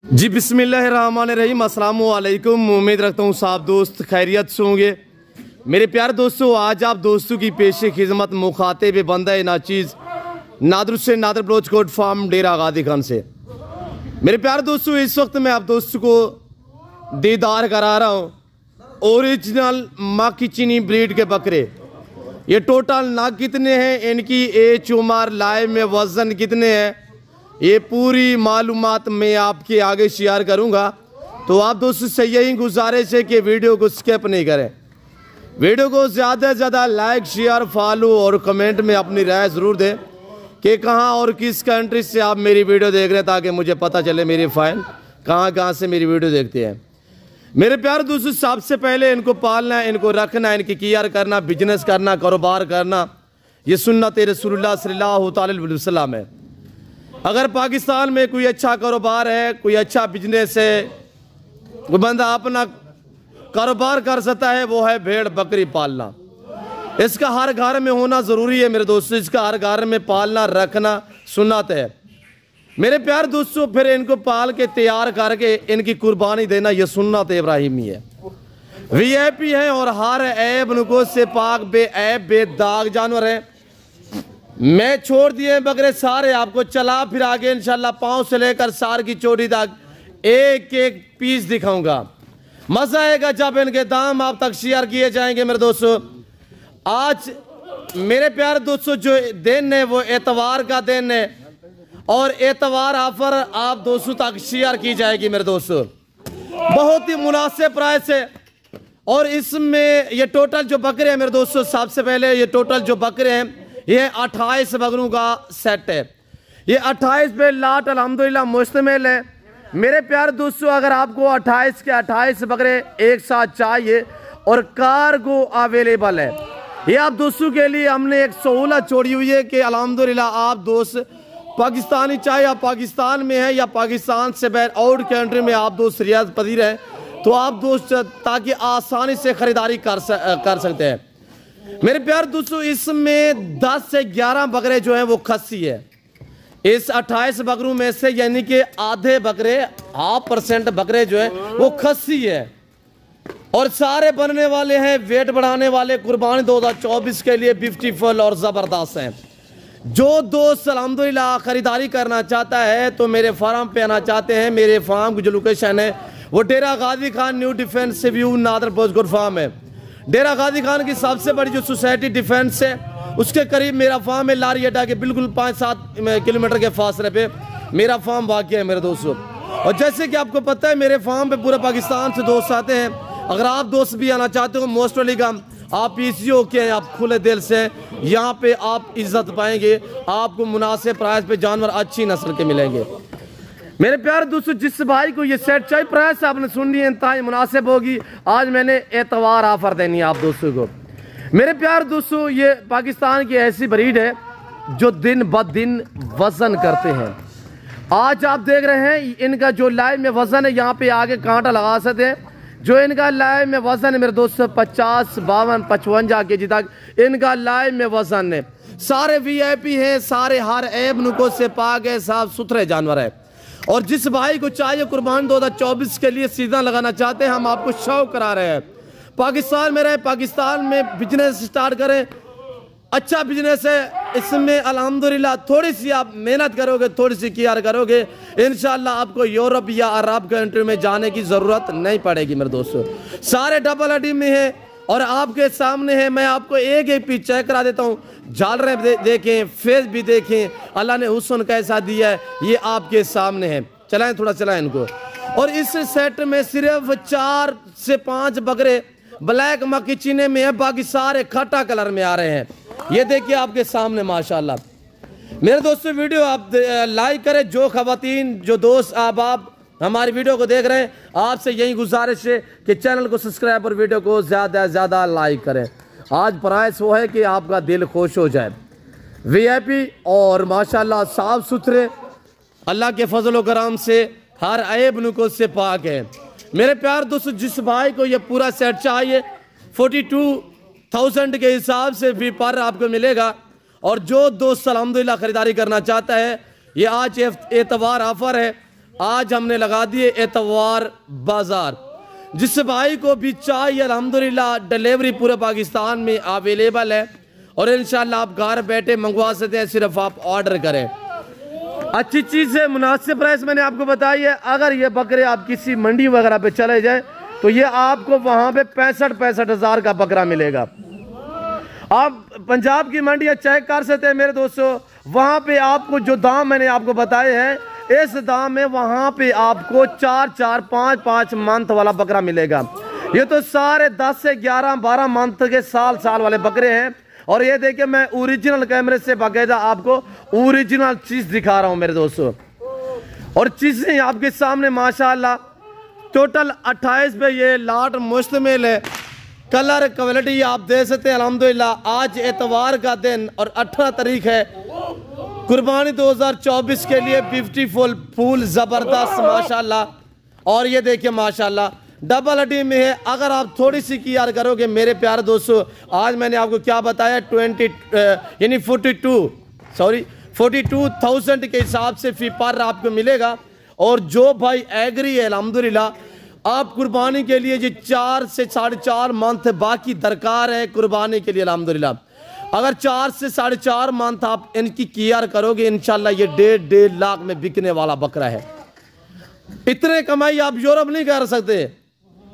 जी बिस्मिल्लाहिर्रहमानिर्रहीम, अस्सलामु अलैकुम। उम्मीद रखता हूँ साहब दोस्त खैरियत से होंगे। मेरे प्यारे दोस्तों, आज आप दोस्तों की पेश खिदमत मुखातिब बंदा नाचीज़ नादर से नादर बलोच कोट फार्म डेरा गादी खान से। मेरे प्यारे दोस्तों, इस वक्त मैं आप दोस्तों को दीदार करा रहा हूँ ओरिजिनल माकी चीनी ब्रीड के बकरे। ये टोटल नाक कितने हैं, इनकी एज उम्र, लाइव में वज़न कितने हैं, ये पूरी मालूमात मैं आपके आगे शेयर करूंगा। तो आप दोस्तों से यही गुजारिश है कि वीडियो को स्किप नहीं करें, वीडियो को ज़्यादा से ज़्यादा लाइक, शेयर, फॉलो और कमेंट में अपनी राय ज़रूर दें कि कहां और किस कंट्री से आप मेरी वीडियो देख रहे हैं, ताकि मुझे पता चले मेरे फाइन कहां से मेरी वीडियो देखते हैं। मेरे प्यारे दोस्तों, सबसे पहले इनको पालना है, इनको रखना है, इनकी केयर करना, बिजनेस करना, कारोबार करना, ये सुन्नत रसूलुल्लाह सल्लल्लाहु अलैहि वसल्लम है। अगर पाकिस्तान में कोई अच्छा कारोबार है, कोई अच्छा बिजनेस है, कोई बंदा अपना कारोबार कर सकता है, वो है भेड़ बकरी पालना। इसका हर घर में होना ज़रूरी है मेरे दोस्तों, इसका हर घर में पालना रखना सुन्नत है मेरे प्यारे दोस्तों। फिर इनको पाल के तैयार करके इनकी कुर्बानी देना यह सुन्नत इब्राहिमी है। वीआईपी है और हर ऐब नुको से पाक बेऐब बेदाग जानवर है। मैं छोड़ दिए बकरे सारे, आपको चला फिर आगे इंशाल्लाह पाँव से लेकर सार की चोटी तक एक एक पीस दिखाऊंगा। मजा आएगा जब इनके दाम आप तक शेयर किए जाएंगे मेरे दोस्तों। आज मेरे प्यारे दोस्तों जो दिन है वो एतवार का दिन है और एतवार ऑफर आप दोस्तों तक शेयर की जाएगी मेरे दोस्तों। बहुत ही मुनासिब प्राइस है और इसमें ये टोटल जो बकरे हैं मेरे दोस्तों, सबसे पहले ये टोटल जो बकरे हैं ये 28 बकरों का सेट है। ये 28 पे लाट अल्हम्दुलिल्लाह मुश्तमिल है मेरे प्यारे दोस्तों। अगर आपको 28 के 28 बकरे एक साथ चाहिए और कार्गो अवेलेबल है, ये आप दोस्तों के लिए हमने एक सहूलत छोड़ी हुई है कि अल्हम्दुलिल्लाह आप दोस्त पाकिस्तानी, चाहे आप पाकिस्तान में हैं या पाकिस्तान से बाहर आउट कंट्री में आप दोस्त रियासत पजीर हैं, तो आप दोस्त ताकि आसानी से ख़रीदारी कर सकते हैं मेरे प्यारे दोस्तों। इसमें 10 से 11 बकरे जो हैं वो खस्सी है। इस 28 बकरों में से यानी कि आधे बकरे 0.5% बकरे जो है वो खस्सी है और सारे बनने वाले हैं वेट बढ़ाने वाले, कुर्बानी 2024 के लिए ब्यूटीफुल और ज़बरदस्त हैं। जो दोस्त अल्हम्दुलिल्लाह खरीदारी करना चाहता है तो मेरे फार्म पे आना चाहते हैं, मेरे फार्म की जो लोकेशन है वो डेरा गादी खान न्यू डिफेंस व्यू नादर पोस्ट फार्म है। डेरा गादी खान की सबसे बड़ी जो सोसाइटी डिफेंस है उसके करीब मेरा फार्म है। लारी अड्डा के बिल्कुल 5-7 किलोमीटर के फासले पे मेरा फार्म वाक़ है मेरे दोस्तों। और जैसे कि आपको पता है मेरे फार्म पे पूरे पाकिस्तान से दोस्त आते हैं। अगर आप दोस्त भी आना चाहते हो मोस्ट वेलकम, आप पीसीओ के हैं, आप खुले दिल से यहाँ पे आप इज्जत पाएंगे, आपको मुनासिब प्राइस पे जानवर अच्छी नस्ल के मिलेंगे मेरे प्यारे दोस्तों। जिस भाई को ये सेट चाहिए, प्राइस आपने सुन ली, इंतहाई मुनासिब होगी। आज मैंने एतवार ऑफर देनी है आप दोस्तों को मेरे प्यारे दोस्तों। ये पाकिस्तान की ऐसी ब्रीड है जो दिन ब दिन वजन करते हैं। आज आप देख रहे हैं इनका जो लाइव में वजन है, यहाँ पे आगे कांटा लगा सकते हैं। जो इनका लाइव में वजन है मेरे दोस्तों 50, 52, 55 केजी तक इनका लाइव में वजन है। सारे वीआईपी हैं, सारे हर ऐब नुको से पाक है, साफ सुथरे जानवर है। और जिस भाई को चाहिए कुर्बान 2024 के लिए सीजन लगाना चाहते हैं, हम आपको शौक करा रहे हैं। पाकिस्तान में रहे, पाकिस्तान में बिजनेस स्टार्ट करें, अच्छा बिजनेस है। इसमें अल्हम्दुलिल्लाह थोड़ी सी आप मेहनत करोगे, थोड़ी सी केयर करोगे, इंशाल्लाह आपको यूरोप या अरब कंट्री में जाने की ज़रूरत नहीं पड़ेगी मेरे दोस्तों। सारे डबल हड्डी में है और आपके सामने है। मैं आपको एक एक पीस चेक करा देता हूँ। झालरें देखें, फेस भी देखें, अल्लाह ने हुस्न कैसा दिया है ये आपके सामने है। चलाएं, थोड़ा चलाएं इनको। और इस सेट में सिर्फ 4 से 5 बकरे ब्लैक मक्की चीने में है, बाकी सारे खट्टा कलर में आ रहे हैं। ये देखिए आपके सामने माशाल्लाह मेरे दोस्तों। वीडियो आप लाइक करें, जो खवातीन जो दोस्त आप हमारी वीडियो को देख रहे हैं, आपसे यही गुजारिश है कि चैनल को सब्सक्राइब और वीडियो को ज़्यादा से ज़्यादा लाइक करें। आज प्राइस वो है कि आपका दिल खुश हो जाए। वीआईपी और माशाल्लाह साफ सुथरे, अल्लाह के फजल व करम से हर ऐब नुको से पाक है मेरे प्यार दोस्तों। जिस भाई को ये पूरा सेट चाहिए 42,000 के हिसाब से भी पर आपको मिलेगा। और जो दोस्त अल्हम्दुलिल्लाह खरीदारी करना चाहता है, ये आज एतवार ऑफर है आज हमने लगा दिए एतवार बाजार। जिस भाई को भी चाहिए अल्हम्दुलिल्लाह डिलीवरी पूरे पाकिस्तान में अवेलेबल है और इंशाल्लाह आप घर बैठे मंगवा सकते हैं, सिर्फ आप ऑर्डर करें। अच्छी चीज़ है, मुनासिब प्राइस मैंने आपको बताई है। अगर ये बकरे आप किसी मंडी वगैरह पे चले जाए तो ये आपको वहाँ पे 65 हज़ार का बकरा मिलेगा। आप पंजाब की मंडियाँ चेक कर सकते हैं मेरे दोस्तों, वहाँ पे आपको जो दाम मैंने आपको बताए हैं इस दाम में वहाँ पे आपको 4-4, 5-5 मंथ वाला बकरा मिलेगा। ये तो सारे 10 से 11-12 मंथ के साल वाले बकरे हैं। और ये देखिए मैं ओरिजिनल कैमरे से बाकायदा आपको ओरिजिनल चीज दिखा रहा हूं मेरे दोस्तों, और चीजें आपके सामने माशाल्लाह टोटल 28 पे ये लाट मुश्तमिल है। कलर क्वालिटी आप दे सकते हैं अल्हम्दुलिल्लाह। आज एतवार का दिन और 18 तारीख है, कुर्बानी 2024 के लिए ब्यूटीफुल फूल जबरदस्त माशाल्लाह। और ये देखिए माशाल्लाह डबल हड्डी में है। अगर आप थोड़ी सी केयर करोगे मेरे प्यारे दोस्तों, आज मैंने आपको क्या बताया 42,000 के हिसाब से फी पर आपको मिलेगा। और जो भाई एग्री है अल्हम्दुलिल्लाह आप कुर्बानी के लिए ये 4 से 4.5 मंथ बाकी दरकार है कुर्बानी के लिए अल्हम्दुलिल्लाह। अगर 4 से 4.5 मंथ आप इनकी केयर करोगे इंशाल्लाह ये 1.5 लाख में बिकने वाला बकरा है। इतने कमाई आप यूरोप नहीं कर सकते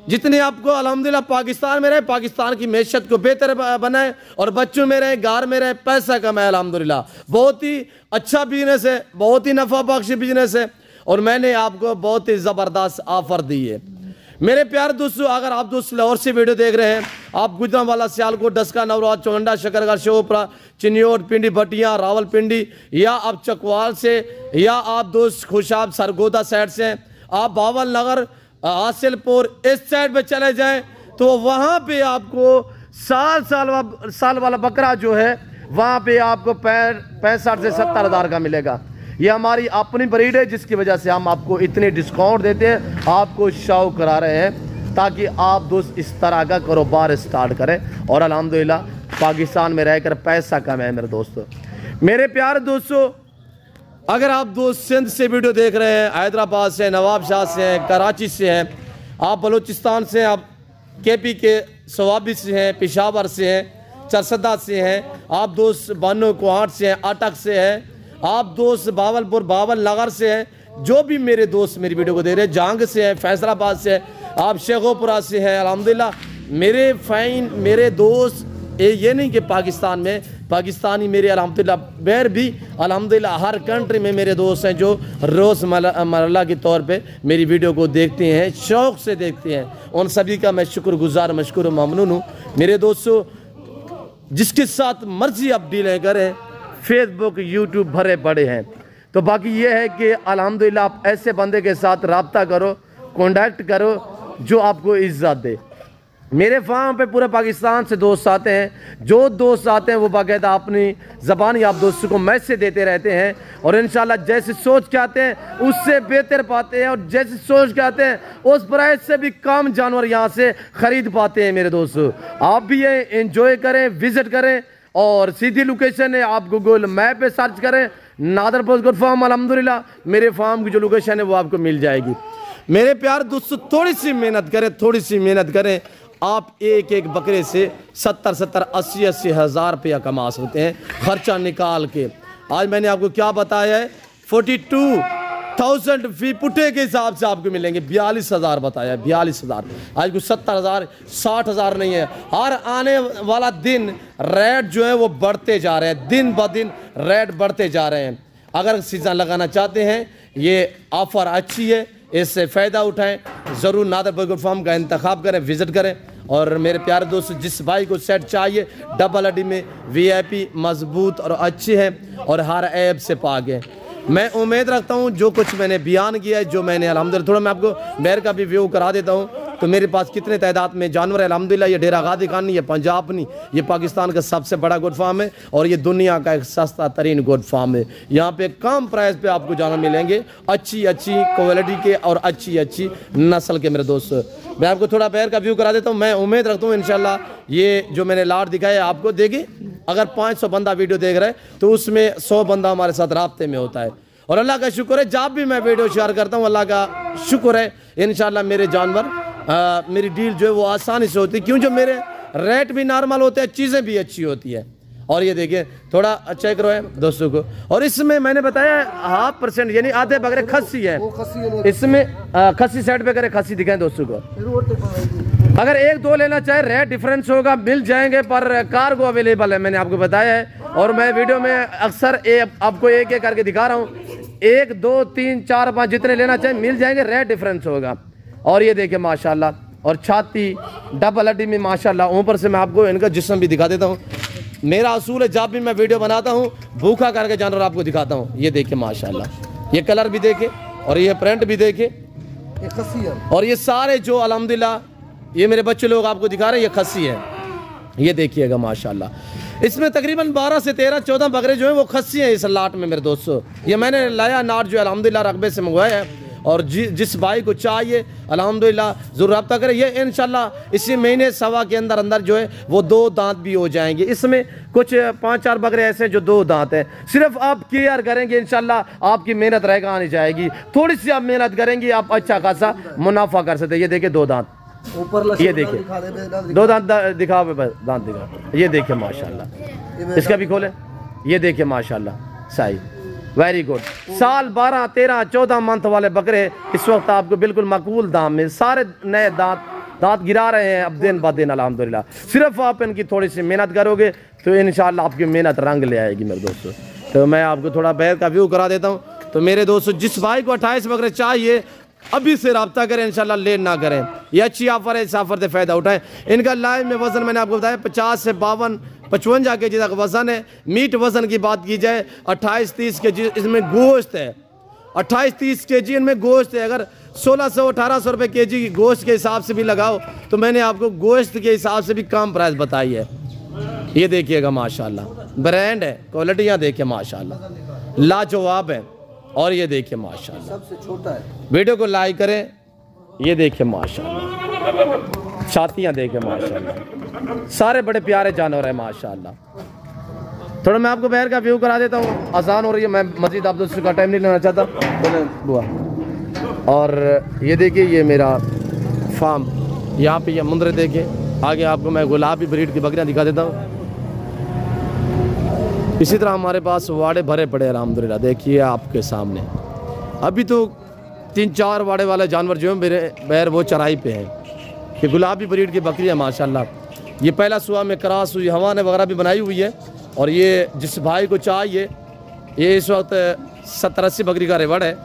जितने आपको अल्हम्दुलिल्लाह पाकिस्तान में रहे, पाकिस्तान की मैशत को बेहतर बनाए और बच्चों में रहे, घर में रहे, पैसा कमाए अल्हम्दुलिल्लाह। बहुत ही अच्छा बिजनेस है, बहुत ही नफा बख्श बिजनेस है और मैंने आपको बहुत ही ज़बरदस्त ऑफर दी है मेरे प्यारे दोस्तों। अगर आप दोस्त लाहौर से वीडियो देख रहे हैं, आप गुजरांवाला, सियालकोट, डस्का, नवराज, चौंडा, शकरगढ़, शोपरा, चिन्योट, पिंडी, भटिया, रावलपिंडी, या आप चकवाल से, या आप दोस्त खुशाब सरगोदा साइड से, आप बावल नगर, हासिलपुर इस साइड पे चले जाएं तो वहाँ पे आपको साल वाला बकरा जो है वहाँ पे आपको 65 से 70 हज़ार का मिलेगा। ये हमारी अपनी ब्रीड है जिसकी वजह से हम आपको इतने डिस्काउंट देते हैं, आपको शौक करा रहे हैं ताकि आप दोस्त इस तरह का कारोबार स्टार्ट करें और अल्हम्दुलिल्लाह पाकिस्तान में रहकर पैसा कमाएं मेरे दोस्तों। मेरे प्यारे दोस्तों, अगर आप दोस्त सिंध से वीडियो देख रहे हैं, हैदराबाद से, नवाबशाह से हैं, कराची से हैं, आप बलूचिस्तान से, आप केपी के सवाबी से हैं, पेशावर से हैं, चरसदा से हैं, आप दोस्त बानो कोहाट से हैं, अटक से हैं, आप दोस्त बावलपुर बावल नगर से हैं, जो भी मेरे दोस्त मेरी वीडियो को देख रहे हैं, जहांग से हैं, फैसलाबाद से हैं, आप शेखोपुरा से हैं, अल्हम्दुलिल्लाह मेरे फाइन मेरे दोस्त ये नहीं कि पाकिस्तान में पाकिस्तानी मेरे अल्हम्दुलिल्लाह बैर भी अल्हम्दुलिल्लाह हर कंट्री में मेरे दोस्त हैं जो रोज़मर्रा के तौर पे मेरी वीडियो को देखते हैं, शौक़ से देखते हैं। उन सभी का मैं शुक्रगुजार मशकूर ममनून हूँ। मेरे दोस्तों जिसके साथ मर्जी आप डीलें करें, फेसबुक यूट्यूब भरे पड़े हैं, तो बाकी ये है कि अल्हम्दुलिल्लाह आप ऐसे बंदे के साथ रब्ता करो, कॉन्टैक्ट करो जो आपको इज्जत दे। मेरे फार्म पे पूरे पाकिस्तान से दोस्त आते हैं, जो दोस्त आते हैं वो बाकायदा अपनी ज़बानी आप दोस्तों को मैसेज देते रहते हैं और इंशाल्लाह जैसे सोच के आते हैं उससे बेहतर पाते हैं और जैसे सोच के आते हैं उस प्राइस से भी कम जानवर यहाँ से ख़रीद पाते हैं। मेरे दोस्तों आप भी ये एंजॉय करें, विज़िट करें और सीधी लोकेशन है, आप गूगल मैप पे सर्च करें नादर पोस्ट गुड फार्म, अल्हम्दुलिल्लाह मेरे फार्म की जो लोकेशन है वो आपको मिल जाएगी। मेरे प्यार दोस्तों थोड़ी सी मेहनत करें, थोड़ी सी मेहनत करें, आप एक एक बकरे से 70-70, 80-80 हज़ार रुपया कमा सकते हैं खर्चा निकाल के। आज मैंने आपको क्या बताया है 42,000 फी पुटे के हिसाब से आपको मिलेंगे 42,000 बताया है, 42,000। आज कुछ 70,000 60,000 नहीं है। हर आने वाला दिन रेट जो है वो बढ़ते जा रहे हैं, दिन ब दिन रेट बढ़ते जा रहे हैं। अगर सीज़न लगाना चाहते हैं ये ऑफ़र अच्छी है, इससे फ़ायदा उठाएं, ज़रूर नादर पोस्ट फार्म का इंतखाब करें, विज़िट करें। और मेरे प्यारे दोस्त जिस भाई को सेट चाहिए डबल हड्डी में VIP मजबूत और अच्छे हैं और हर ऐब से पाक है। मैं उम्मीद रखता हूँ जो कुछ मैंने बयान किया है, जो मैंने अल्हम्दुलिल्लाह, थोड़ा मैं आपको बैर का भी व्यू करा देता हूँ। तो मेरे पास कितने तादाद में जानवर है अल्हम्दुलिल्लाह। ये डेरा गादी खान नहीं, ये पंजाब नहीं, ये पाकिस्तान का सबसे बड़ा गोट फार्म है और ये दुनिया का एक सस्ता तरीन गोट फार्म है। यहाँ पे कम प्राइस पे आपको जानवर मिलेंगे, अच्छी क्वालिटी के और अच्छी नस्ल के। मेरे दोस्त मैं आपको थोड़ा बैर का व्यू करा देता हूँ। मैं उम्मीद रखता हूँ इंशाल्लाह ये जो मैंने लाट दिखाया आपको देगी। अगर 500 बंदा वीडियो देख रहा है तो उसमें 100 बंदा हमारे साथ राब्ते में होता है और अल्लाह का शुक्र है जब भी मैं वीडियो शेयर करता हूँ अल्लाह का शुक्र है इंशाल्लाह मेरे जानवर मेरी डील जो है वो आसानी से होती है, क्यों जो मेरे रेट भी नॉर्मल होते हैं, चीज़ें भी अच्छी होती है। और ये देखिए थोड़ा चेक करो है दोस्तों को। और इसमें मैंने बताया 0.5% यानी आधे बकरे खस्सी है, इसमें खस्सी साइड पे करे खस्सी दिखाएं दोस्तों को। अगर 1-2 लेना चाहे रेट डिफरेंस होगा, मिल जाएंगे, पर कार्गो अवेलेबल है, मैंने आपको बताया है। और मैं वीडियो में अक्सर आपको एक एक करके दिखा रहा हूँ, 1, 2, 3, 4, 5 जितने लेना चाहे मिल जाएंगे, रेट डिफरेंस होगा। और ये देखिए माशाल्लाह, और छाती डबल हड्डी में माशाल्लाह। ऊपर से मैं आपको इनका जिस्म भी दिखा देता हूँ। मेरा असूल है जब भी मैं वीडियो बनाता हूँ भूखा करके जानवर आपको दिखाता हूँ। ये देखिए माशाल्लाह, ये कलर भी देखे और ये प्रिंट भी देखे, और ये सारे जो अल्हम्दुलिल्लाह ये मेरे बच्चे लोग आपको दिखा रहे हैं, ये खस्सी है। ये देखिएगा माशाल्लाह, इसमें तकरीबन 12 से 13, 14 बकरे जो हैं वो खस्सी हैं इस लाट में मेरे दोस्तों। ये मैंने लाया नाट जो अल्हम्दुलिल्लाह रकबे से मंगवाया है, और जिस भाई को चाहिए अल्हम्दुलिल्लाह ज़रूर रब्ता करें। ये इंशाल्लाह इसी महीने सवा के अंदर अंदर जो है वो 2 दांत भी हो जाएंगे। इसमें कुछ 5-4 बकरे ऐसे हैं जो 2 दांत हैं। सिर्फ आप केयर करेंगे इंशाल्लाह आपकी मेहनत रहेगा आनी जाएगी। थोड़ी सी आप मेहनत करेंगी आप अच्छा खासा मुनाफा कर सकते हैं। ये देखिए 2 दांत ऊपर, ये देखिए 2 दांत दिखा, दांत दिखा, ये देखिए माशाल्लाह। इसका भी खोले, ये देखिए माशाल्लाह सही, वेरी गुड। साल 12, 13, 14 मंथ वाले बकरे इस वक्त आपको बिल्कुल माकूल दाम में सारे नए दांत गिरा रहे हैं अब दिन ब दिन अल्हम्दुलिल्लाह। सिर्फ आप इनकी थोड़ी सी मेहनत करोगे तो इंशाल्लाह आपकी मेहनत रंग ले आएगी मेरे दोस्तों। तो मैं आपको थोड़ा बैर का व्यू करा देता हूँ। तो मेरे दोस्तों जिस भाई को 28 बकरे चाहिए अभी से रब्ता करें इंशाल्लाह, लेट ना करें। ये अच्छी ऑफर है, इस ऑफर से फ़ायदा उठाएं। इनका लाइव में वज़न मैंने आपको बताया 50 से 52, 55 केजी तक वज़न है। मीट वज़न की बात की जाए 28-30 केजी इसमें गोश्त है, 28-30 केजी इनमें गोश्त है। अगर 1600-1800 रुपये केजी की गोश्त के हिसाब से भी लगाओ तो मैंने आपको गोश्त के हिसाब से भी कम प्राइस बताई है। ये देखिएगा माशाल्लाह, ब्रांड है, क्वालिटियाँ देखिए माशाल्लाह लाजवाब है। और ये देखिए माशाल्लाह सबसे छोटा है। वीडियो को लाइक करें, ये देखिए माशाल्लाह, छातियाँ देखें माशाल्लाह, सारे बड़े प्यारे जानवर हैं माशाल्लाह। थोड़ा मैं आपको बाहर का व्यू करा देता हूँ, आसान हो रही है, मैं मजीद आप दोस्तों का टाइम नहीं लेना चाहता बुआ। और ये देखिए ये मेरा फार्म, यहाँ पे ये मुंदरे देखें। आगे आपको मैं गुलाबी ब्रीड की बकरियाँ दिखा देता हूँ। इसी तरह हमारे पास वाड़े भरे पड़े हैं अल्हम्दुलिल्लाह, देखिए आपके सामने। अभी तो 3-4 वाड़े वाले जानवर जो हैं मेरे बैर वो चराई पे हैं। ये गुलाबी ब्रीड की बकरी है माशाल्लाह। ये पहला सुबह में क्रॉस हुई, हवा ने वगैरह भी बनाई हुई है। और ये जिस भाई को चाहिए, ये इस वक्त 70-80 बकरी का रेवड़ है।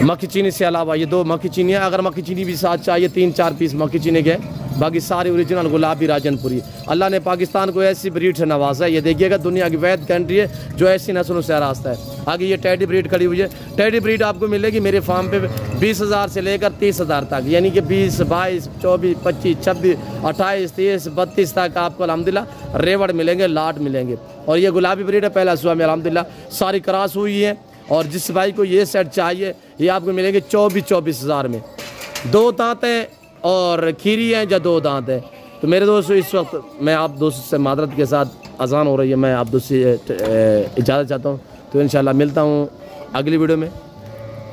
मक्खी चीनी से अलावा ये 2 मक्खी चीनी है। अगर मक्खी चीनी भी साथ चाहिए 3-4 पीस मक्खी चीनी के, बाकी सारी ओरिजिनल गुलाबी राजनपुरी। अल्लाह ने पाकिस्तान को ऐसी ब्रीड से नवाजा है। ये देखिएगा दुनिया की वैध कंट्री है जो ऐसी नस्लों से रास्ता है। आगे ये टेडी ब्रीड खड़ी हुई है। टेडी ब्रीड आपको मिलेगी मेरे फार्म पे 20,000 से लेकर 30,000 तक, यानी कि 20, 22, 24, 25, 26, 28, 30, 32 तक आपको अल्हम्दुलिल्लाह रेवड़ मिलेंगे, लाट मिलेंगे। और ये गुलाबी ब्रीड है पहला सुबह में अल्हम्दुलिल्लाह, सारी क्रॉस हुई है। और जिस भाई को ये सेट चाहिए ये आपको मिलेंगे 24,000 में। 2 दांत हैं और खीरी हैं या 2 दांत है। तो मेरे दोस्तों इस वक्त मैं आप दोस्तों से मादरत के साथ अजान हो रही है, मैं आप दोस्तों से इजाज़त चाहता हूँ। तो इंशाल्लाह मिलता हूँ अगली वीडियो में।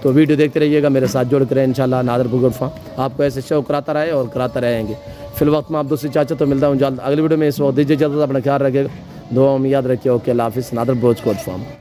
तो वीडियो देखते रहिएगा, मेरे साथ जुड़ कर इंशाल्लाह। नादर बुजुर्ग फार्म आपको ऐसे शौक कराता रहे और कराता रहेंगे। फिल वक्त में आप दोस्तों चाचा तो मिलता हूँ जल्द अगली वीडियो में। इस वक्त दीजिए इजाज़त, अपना ख्याल रखिएगा, दुआ में याद रखिए। ओके अल्लाह हाफिज़। नादर बुजुर्ग फार्म।